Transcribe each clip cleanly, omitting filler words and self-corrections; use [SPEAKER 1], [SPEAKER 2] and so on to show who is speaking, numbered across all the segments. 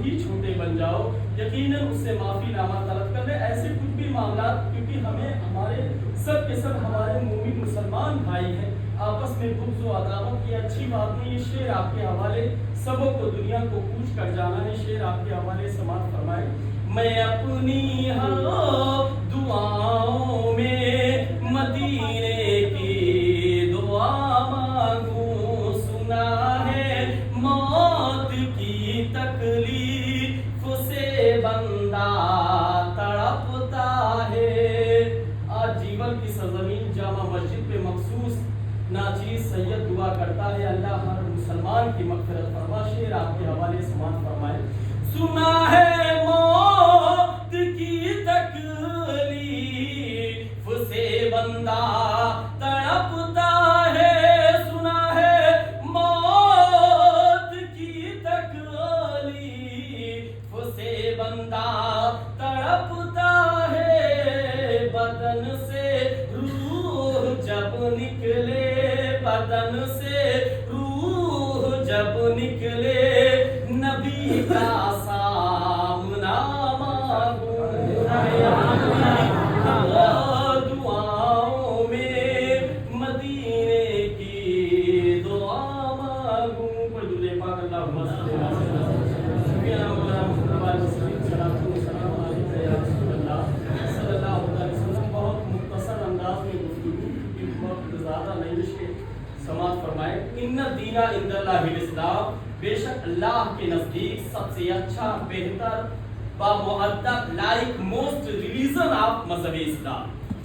[SPEAKER 1] ही छोटे बन जाओ, यकीनन उससे माफ़ी नामा तलब कर ले। ऐसे कुछ भी मामलात, क्योंकि हमें हमारे सब के सब हमारे मोमिन मुसलमान भाई हैं, आपस में बुग़्ज़ व अदावत की अच्छी बात नहीं। ये शेर आपके हवाले, सबों को दुनिया को पूछ कर जाना है। शेर आपके हवाले समाप्त फरमाए। मैं अपनी हर दुआओं में मदीने की दुआ मांगूं, सुना है मौत की तकलीफ से बंदा तड़पता है। आज जीवन की सरजमीन जामा मस्जिद पे मखसूस नाचीज़ सैयद दुआ करता है, अल्लाह हर मुसलमान की मग़फ़िरत फरमा। शेर आपके हवाले समाप्त फरमाए। सुना है मौत की तकलीफ से बंदा तड़पता है, सुना है मौत की तकलीफ से बंदा तड़पता है। बदन से रूह जब निकले, बदन से रूह जब निकले, नबी का सामना मांगूं, दुआओं में मदीने की दुआ मांगूं। कोई दुले पाक अल्लाहुम्मा सल्ली अला सय्यिदना मौलाना मुहम्मद सल्लल्लाहु अलैहि वसल्लम। बहुत मुख्तसर अंदाज में गुफ्तगू, क्योंकि वक्त ज़्यादा नहीं, इसके समाप्त फरमाए। इन्ना दीना इंदल्लाहिल इस्लाम, बेशक अल्लाह के नज़दीक सबसे अच्छा, बेहतर, बामुअद्दब, लाइक मोस्ट रिलीजन ऑफ मज़हब इस्लाम,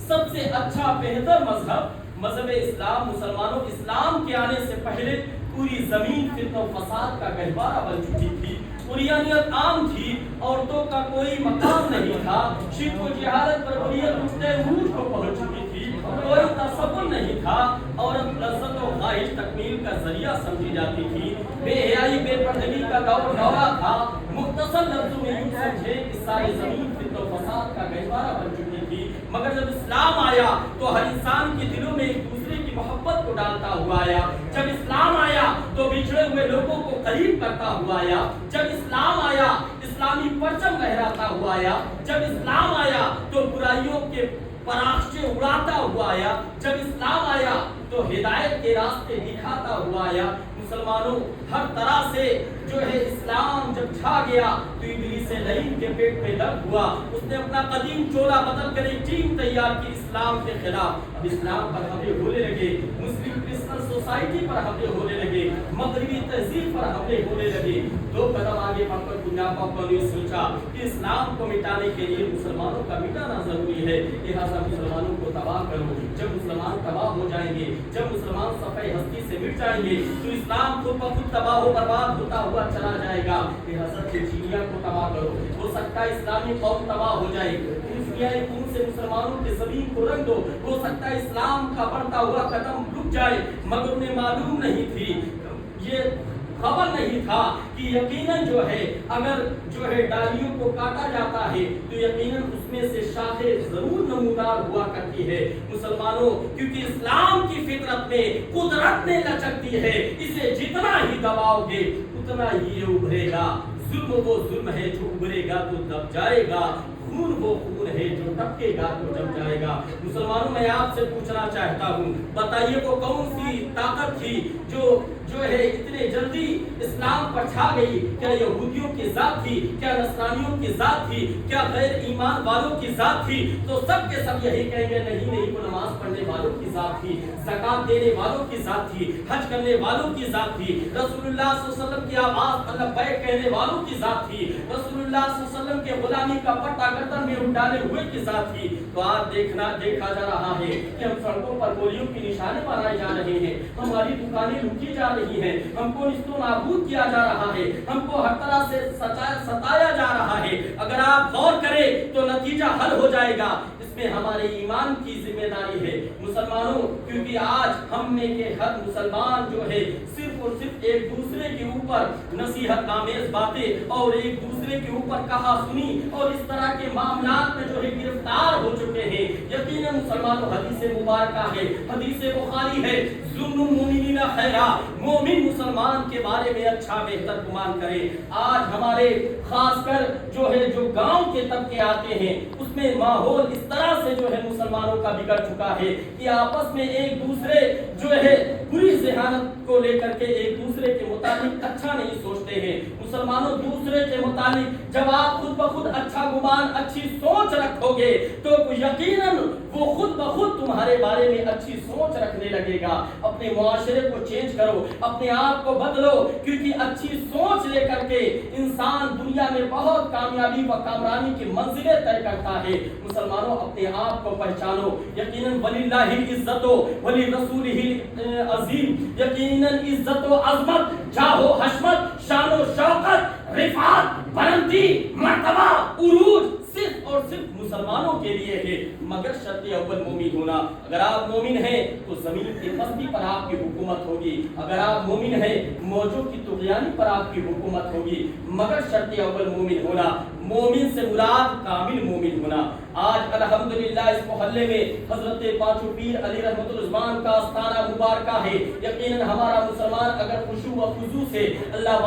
[SPEAKER 1] सबसे अच्छा बेहतर मजहब मज़हब इस्लाम। मुसलमानों, इस्लाम के आने से पहले पूरी ज़मीन फितना फसाद का गहवारा बन चुकी थी, उरियानियत आम थी, औरतों का कोई मकाम नहीं था, शिर्क व जहालत पर उरियत उठते ऊँट को पहुँच चुकी थी, कोई तसव्वुर नहीं था, औरत लज़्ज़त व ख्वाहिश तकमील का जरिया समझी जाती थी, बेहयाई बेपर्दगी का दौरा था। मुख्तसर लफ्ज़ों में यूँ समझे कि सारी ज़मीन फितना फसाद का गहवारा बन चुकी थी। मगर जब इस्लाम आया तो हर इंसान के दिलों में एक दूसरे की मोहब्बत को डालता हुआ आया। जब इस्लाम आया तो बिछड़े हुए लोगों को करीब करता हुआ आया। जब इस्लाम आया इस्लामी परचम लहराता हुआ आया। जब इस्लाम आया तो बुराइयों के पराख्चे उड़ाता हुआ आया। जब इस्लाम आया तो हिदायत के रास्ते दिखाता हुआ आया। मुसलमानों, हर तरह से जो है इस्लाम जब छा गया तो इब्लीस लईन के पेट में दर्द हुआ। उसने अपना कदीम चोला बदल कर एक टीम तैयार की इस्लाम के खिलाफ। अब इस्लाम पर हमले होने लगे, मुस्लिम क्रिश्चियन सोसाइटी पर हमले होने लगे, मगरबी तहजीब पर हमले होने लगे। दो कदम आगे बढ़कर दुनिया पाक ने सोचा कि इस्लाम को मिटाने के लिए मुसलमानों का मिटाना जरूरी है, लिहाजा मुसलमानों को तबाह करो। जब मुसलमान तबाह हो जाएंगे, जब मुसलमान सफाई हस्ती से मिट जाएंगे तो इस्लाम खुद ब खुद तबाह हो बर्बाद होता हुआ चला जाएगा। लिहाजा चीनिया को तबाह करो। हो सकता है इस्लामी कौम तबाह हो जाए, खून से मुसलमानों के ज़मीन को रंग दो। हो सकता है इस्लाम का बढ़ता हुआ कदम रुक जाए, मगर उन्हें मालूम नहीं थी, ये खबर नहीं था कि यकीनन जो है अगर जो है डालियों को काटा जाता है तो यकीनन उसमें से शाखें जरूर नमूदार हुआ करती है। मुसलमानों, क्योंकि इस्लाम की फितरत में कुदरत ने लचकती है, इसे जितना ही दबाओगे उतना ही ये उभरेगा। जुल्म वो जुल्म है जो उभरेगा तो दब जाएगा, खून वो खून है जो टपकेगा तो जम जाएगा। मुसलमानों, मैं आपसे पूछना चाहता हूँ, बताइए वो कौन सी ताकत थी जो है इतने जल्दी इस्लाम पर छा गई? क्या यहूदियों की जात थी? क्या नसरानियों की जात थी? क्या गैर ईमान वालों की जात थी? तो सब के सब यही कहेंगे नहीं, वो नमाज पढ़ने वालों की जात थी, ज़कात देने वालों की जात थी, हज करने वालों की जात थी, रसूलुल्लाह सल्लल्लाहु अलैहि वसल्लम की आवाज़ लब्बैक कहने वालों की जात थी, रसूलुल्लाह सल्लल्लाहु अलैहि वसल्लम के गुलामी का पट्टा गर्दन में डाले हुए की जात थी। तो आज देखा जा रहा है कि हम सड़कों पर गोलियों के निशाने बनाए जा रहे हैं, हमारी दुकानें लूटी जा रही हैं, हमको निस्तो नाबूद किया जा रहा है, हमको हर तरह से सताया जा रहा है। अगर आप गौर करें तो नतीजा हल हो जाएगा। इसमें हमारे ईमान की जिम्मेदारी है मुसलमानों, क्योंकि आज हम में के हर मुसलमान जो है सिर्फ सिर्फ और सिर्फ एक दूसरे के ऊपर नसीहत आमेज बातें और एक दूसरे के ऊपर कहा सुनी और इस तरह के मामलात में जो है गिरफ्तार हो चुके हैं। यकीनन मुसलमानों, हदीस मुबारका है, हदीस बुखारी है, ज़ुन्नुल मुमिनीना खैरा, मोमिन मुसलमान के बारे में अच्छा बेहतर गुमान करे। आज हमारे खासकर जो है जो गांव के तबके आते हैं उसमें माहौल इस तरह से जो है मुसलमानों का बिगड़ चुका है कि आपस में एक दूसरे जो है बुरी ज़हानत को लेकर के एक दूसरे के मुताबिक अच्छा नहीं सोचते हैं। मुसलमानों, दूसरे के मुताबिक जब आप खुद ब खुद अच्छा गुमान, अच्छी सोच रखोगे तो यकीनन वो खुद ब खुद तुम्हारे बारे में अच्छी सोच रखने लगेगा। अपने मुआशरे को चेंज करो, अपने आप को बदलो, क्योंकि अच्छी सोच लेकर के इंसान दुनिया में बहुत कामयाबी व कामरानी की मंजिलें तय करता है। मुसलमानों, अपने आप को पहचानो। यकीनन वलिल्लाहिल इज्जतो वली रसूलिहिल अजीम, यकीनन इज्जत व अज़मत, जाहो हशमत, शानो शौकत, रिफात, बुलंदी, मर्तबा, उरूज सिर्फ और सिर्फ मुसलमानों के लिए है, मगर शर्त अव्वल मोमिन होना। अगर आप मोमिन हैं तो जमीन की पस्ती पर आपकी हुकूमत होगी, अगर आप मोमिन हैं मौजों की तुगयानी पर आपकी हुकूमत होगी, मगर शर्त अव्वल मोमिन होना। मोमिन से मुराद कामिल मोमिन होना। आज अल्हम्दुलिल्लाह इस मोहल्ले में हजरत पांचों पीर अली रहमतुल उस्मान का आस्थाना मुबारका है। यकीनन हमारा मुसलमान अगर खुशू व खुजू से अल्लाह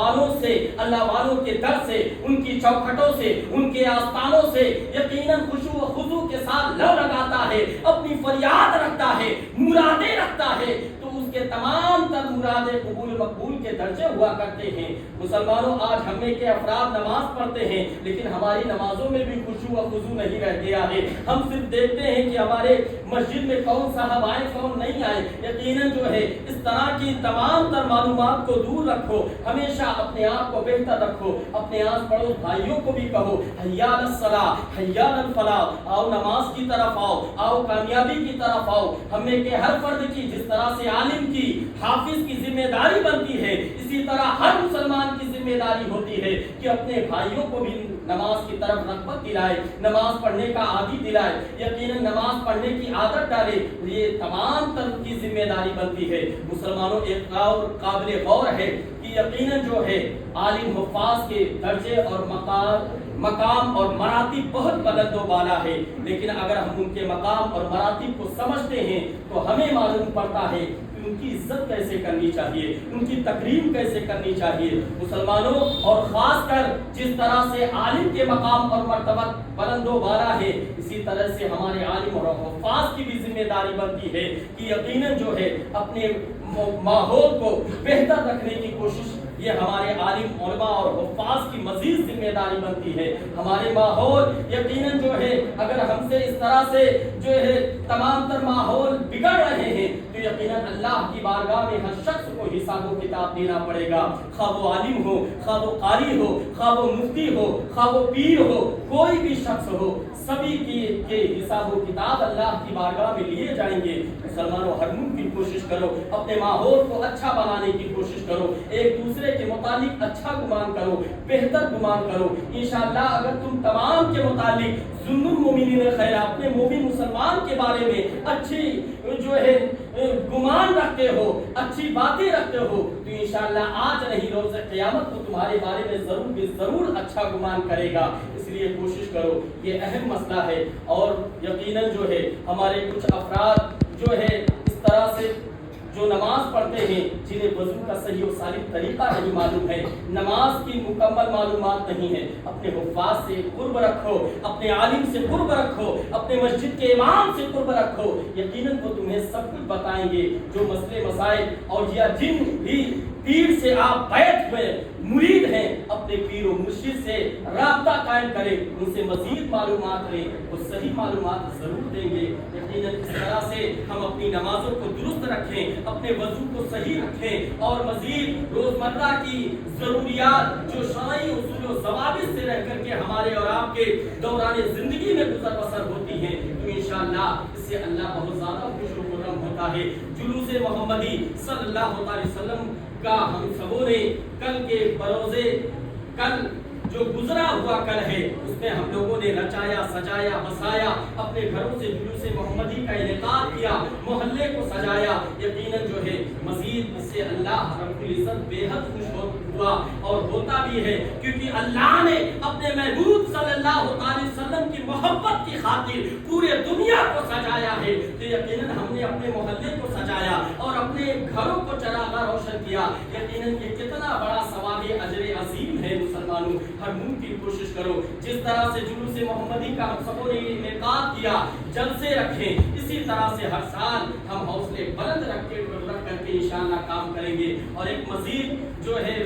[SPEAKER 1] वालों के दर से, उनकी चौखटों से, उनके आस्थानों से यकीनन खुशू व खुजू के साथ लव लगाता है, अपनी फरियाद रखता है, मुरादें रखता है, तो उसके तमाम तर मुरादें कबूल मकबूल के दर्जे हुआ करते हैं। मुसलमानों, आज हम में के अफराद नमाज पढ़ते हैं लेकिन हमारी नमाजों में भी खुशू व खुजू नहीं रह गया है। हम सिर्फ देखते हैं कि हमारे मस्जिद में कौन साहब आए कौन नहीं आए। यकीनन जो है इस तरह की तमाम तर मालूमात को दूर रखो, हमेशा अपने आप को बेहतर रखो, अपने आस पड़ोस भाइयों को भी कहो हय्या अलस्सलाह हय्या अल फलाह, आओ नमाज की तरफ आओ कामयाबी की तरफ आओ। हमें के हर फर्द की जिस तरह से आलिम की, हाफिज की जिम्मेदारी बनती है, इसी तरह हर मुसलमान की जिम्मेदारी होती है कि अपने भाइयों को भी नमाज की तरफ रग़बत दिलाए, नमाज पढ़ने का आदी दिलाए, यकीनन नमाज पढ़ने की आदत डाले। ये तमाम तरह की जिम्मेदारी बनती है। मुसलमानों, एक और काबिल गौर है कि यकीनन जो है आलिम हुफ़ाज़ के दर्जे और मकाम और मरातिब बहुत बुलंद वाला है, लेकिन अगर हम उनके मकाम और मरातिब को समझते हैं तो हमें मालूम पड़ता है कि उनकी इज्जत कैसे करनी चाहिए, उनकी तकरीम कैसे करनी चाहिए। मुसलमानों, और खासकर जिस तरह से आलिम के मकाम और मर्तबा बुलंदो वाला है, इसी तरह से हमारे आलिम और हुफ़ाज़ की भी जिम्मेदारी बनती है कि यकीनन जो है अपने माहौल को बेहतर रखने की कोशिश, ये हमारे आलिम उलमा और हुफ़ाज़ की मज़ीद जिम्मेदारी बनती है। हमारे माहौल यकीनन जो है अगर हमसे इस तरह से जो है तमाम तर माहौल बिगड़ रहे हैं तो यकीनन अल्लाह की बारगाह में हर शख्स को हिसाब किताब देना पड़ेगा। खा वो आलिम हो, खा वो कारी हो, खा वो मुफ्ती हो, खा वो पीर हो, कोई भी शख्स हो, सभी के हिसाब किताब अल्लाह की बारगाह में लिए जाएंगे। मुसलमानों, हर मुमकिन कोशिश करो, अपने माहौल को अच्छा बनाने की कोशिश करो, एक दूसरे के मुतालिक अच्छा गुमान करो, बेहतर गुमान करो। इंशाअल्लाह अगर तुम तमाम के मुतालिक ज़ुन्नुल मुमिनीन खैरा, अपने मोमिन मुसलमान के बारे में अच्छी जो है गुमान रखते हो, अच्छी बातें रखते हो, तो इंशाअल्लाह आज नहीं रोज़ क़यामत को तुम्हारे बारे में जरूर अच्छा गुमान करेगा। इसलिए कोशिश करो, ये अहम मसला है। और यकीनन जो है हमारे कुछ अफराद जो है इस तरह से जो नमाज पढ़ते हैं, जिन्हें वज़ू का सही और सालिम तरीका नहीं मालूम है, नमाज की मुकम्मल मालूमात नहीं है, अपने हुफ़ाज़ से कुर्ब रखो, अपने आलिम से कुर्ब रखो, अपने मस्जिद के इमाम से कुर्ब रखो। यकीनन वो तुम्हें सब कुछ बताएंगे, जो मसले मसाइल और या जिन भी पीर से आप बैठ हुए मुरीद हैं, अपने पीर और मुर्शिद से राब्ता कायम करें, उनसे मजीद मालूमात लें, वो सही मालूमात ज़रूर देंगे। यकीनन इस तरह से हम अपनी नमाजों को दुरुस्त रखें, अपने वज़ू को सही रखें और मजीद रोज़मर्रा की ज़रूरियात जो शरई उसूल और ज़वाबित से रह करके हमारे और आपके दौरान ज़िंदगी में गुज़र बसर होती है, तो इंशाअल्लाह इससे अल्लाह बहुत ज़्यादा खुश होता है। जुलूस मोहम्मदी सल्लल्लाहु अलैहि वसल्लम का हम सबों ने कल जो गुजरा हुआ कल है उसमें हम लोगों ने रचाया सजाया बसाया, अपने घरों से जुलूस मोहम्मदी का इनेकाद किया, मोहल्ले को सजाया। यकीनन जो है मजीद इससे अल्लाह रब्बुल इज्जत बेहद खुश हुआ और होता भी है, क्योंकि अल्लाह ने अपने महबूब सल्लल्लाहु अलैहि वसल्लम की मोहब्बत की खातिर पूरे दुनिया को सजाया है। तो यकीनन हमने अपने मोहल्ले को सजाया और अपने घरों को चरागा रोशन किया। यकीनन ये कितना बड़ा सवाब अजर अजीम है। मुसलमानों, हर मुमकिन कोशिश करो जिस तरह से जुलूस मोहम्मदी का हम सबों ने इनेकाद किया, जलसे रखें, इसी तरह से हर साल हम हौसले बुलंद रख करके इंशाअल्लाह काम करेंगे। और एक मजीद जो है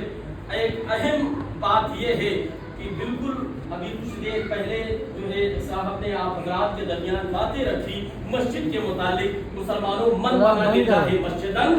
[SPEAKER 1] एक अहम बात यह है कि बिल्कुल अभी कुछ देर पहले जो है साहब ने आप हजरात के दरमियान बातें रखी मस्जिद के मुतालिक। मुसलमानों, मन बना देता है मस्जिदन